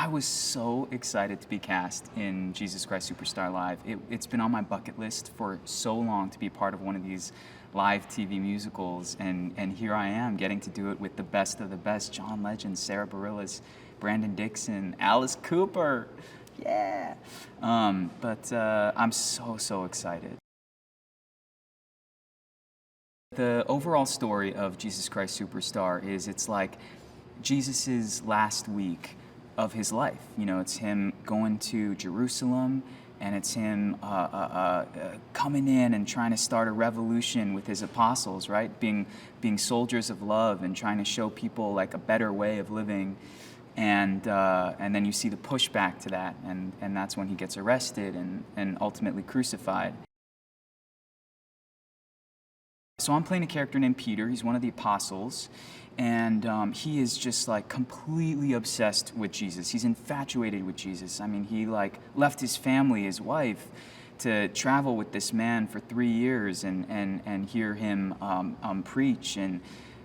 I was so excited to be cast in Jesus Christ Superstar Live. It's been on my bucket list for so long to be part of one of these live TV musicals, and here I am getting to do it with the best of the best: John Legend, Sara Bareilles, Brandon Dixon, Alice Cooper. Yeah. I'm so excited. The overall story of Jesus Christ Superstar is it's like Jesus's last week of his life. You know, it's him going to Jerusalem, and it's him coming in and trying to start a revolution with his apostles, right? Being soldiers of love and trying to show people like a better way of living. And then you see the pushback to that, and that's when he gets arrested and ultimately crucified. So I'm playing a character named Peter. He's one of the apostles, and he is just like completely obsessed with Jesus. He's infatuated with Jesus. I mean, he like left his family, his wife, to travel with this man for 3 years and hear him preach and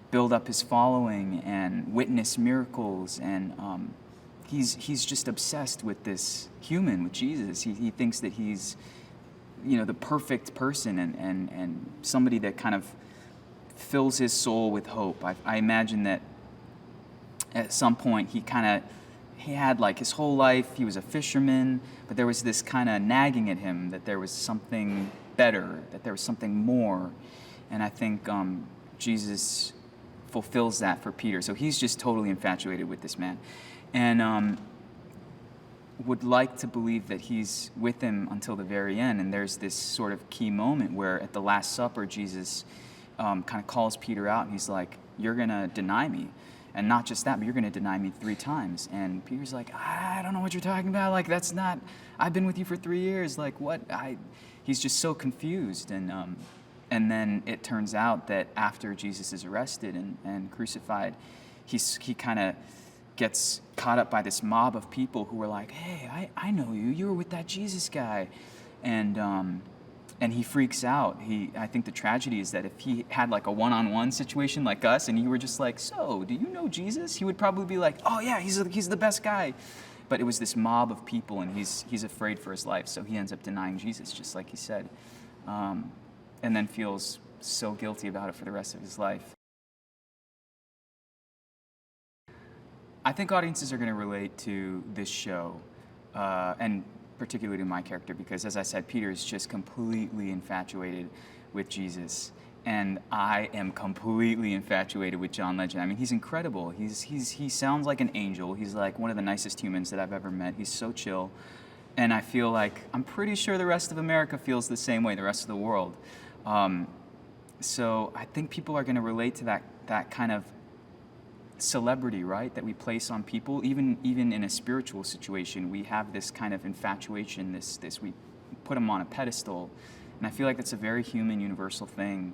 build up his following and witness miracles. And he's just obsessed with this human, with Jesus. He thinks that he's, you know, the perfect person and somebody that kind of fills his soul with hope. I imagine that at some point he had like his whole life, he was a fisherman, but there was this kind of nagging at him that there was something better, that there was something more. And I think Jesus fulfills that for Peter. So he's just totally infatuated with this man. And would like to believe that he's with him until the very end. And there's this sort of key moment where at the Last Supper, Jesus kind of calls Peter out, and he's like, "You're going to deny me. And not just that, but you're going to deny me 3 times. And Peter's like, "I don't know what you're talking about. Like, that's not, I've been with you for 3 years. Like, what?" He's just so confused. And then it turns out that after Jesus is arrested and crucified, he kind of gets caught up by this mob of people who were like, "Hey, I know you. You were with that Jesus guy." And he freaks out. I think the tragedy is that if he had like a one-on-one situation like us, and you were just like, "So, do you know Jesus?" He would probably be like, "Oh yeah, he's the best guy." But it was this mob of people, and he's afraid for his life, so he ends up denying Jesus, just like he said, and then feels so guilty about it for the rest of his life. I think audiences are going to relate to this show, and particularly to my character, because as I said, Peter is just completely infatuated with Jesus, and I am completely infatuated with John Legend. I mean, he's incredible. He sounds like an angel. He's like one of the nicest humans that I've ever met. He's so chill, and I feel like I'm pretty sure the rest of America feels the same way, the rest of the world. So I think people are going to relate to that kind of celebrity, right, that we place on people. Even in a spiritual situation, we have this kind of infatuation, this we put them on a pedestal, and I feel like that's a very human, universal thing,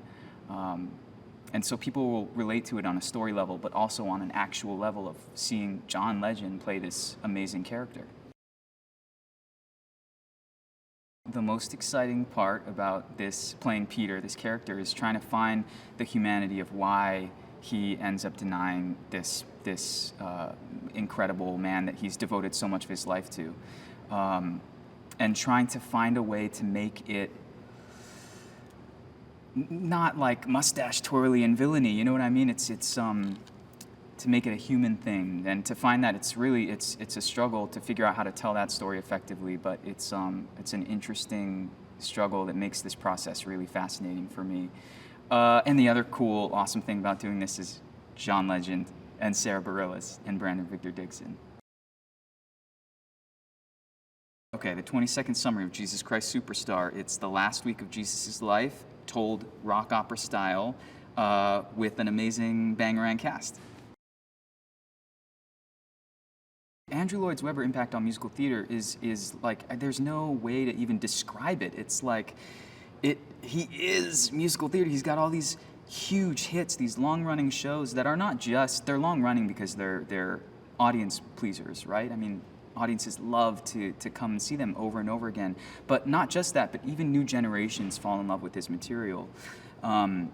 and so people will relate to it on a story level, but also on an actual level of seeing John Legend play this amazing character. The most exciting part about this, playing Peter, this character, is trying to find the humanity of why he ends up denying this incredible man that he's devoted so much of his life to, and trying to find a way to make it not like mustache twirly and villainy. You know what I mean? It's to make it a human thing, and to find that it's a struggle to figure out how to tell that story effectively. But it's an interesting struggle that makes this process really fascinating for me. And the other cool, awesome thing about doing this is John Legend and Sara Bareilles and Brandon Victor Dixon. Okay, the 20-second summary of Jesus Christ Superstar. It's the last week of Jesus' life, told rock opera style, with an amazing Bangarang cast. Andrew Lloyd Webber impact on musical theater is like, there's no way to even describe it. It's like, he is musical theater. He's got all these huge hits, these long-running shows that are not just, they're long-running because they're audience pleasers, right? I mean, audiences love to come and see them over and over again. But not just that, but even new generations fall in love with his material. It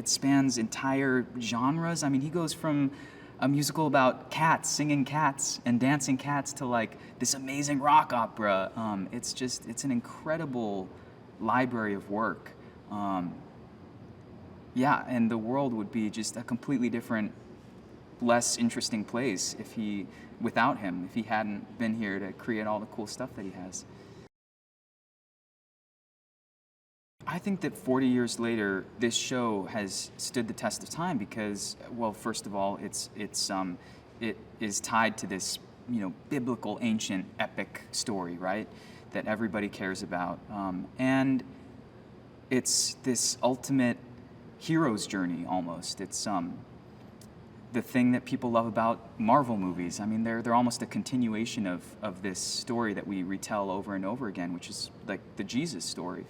spans entire genres. I mean, he goes from a musical about cats, singing cats and dancing cats to like this amazing rock opera. It's an incredible library of work. Yeah, and the world would be just a completely different, less interesting place without him, if he hadn't been here to create all the cool stuff that he has. I think that 40 years later, this show has stood the test of time because, well, first of all, it is tied to this, biblical, ancient, epic story, right? That everybody cares about, and it's this ultimate hero's journey almost. It's the thing that people love about Marvel movies. I mean, they're almost a continuation of this story that we retell over and over again, which is like the Jesus story.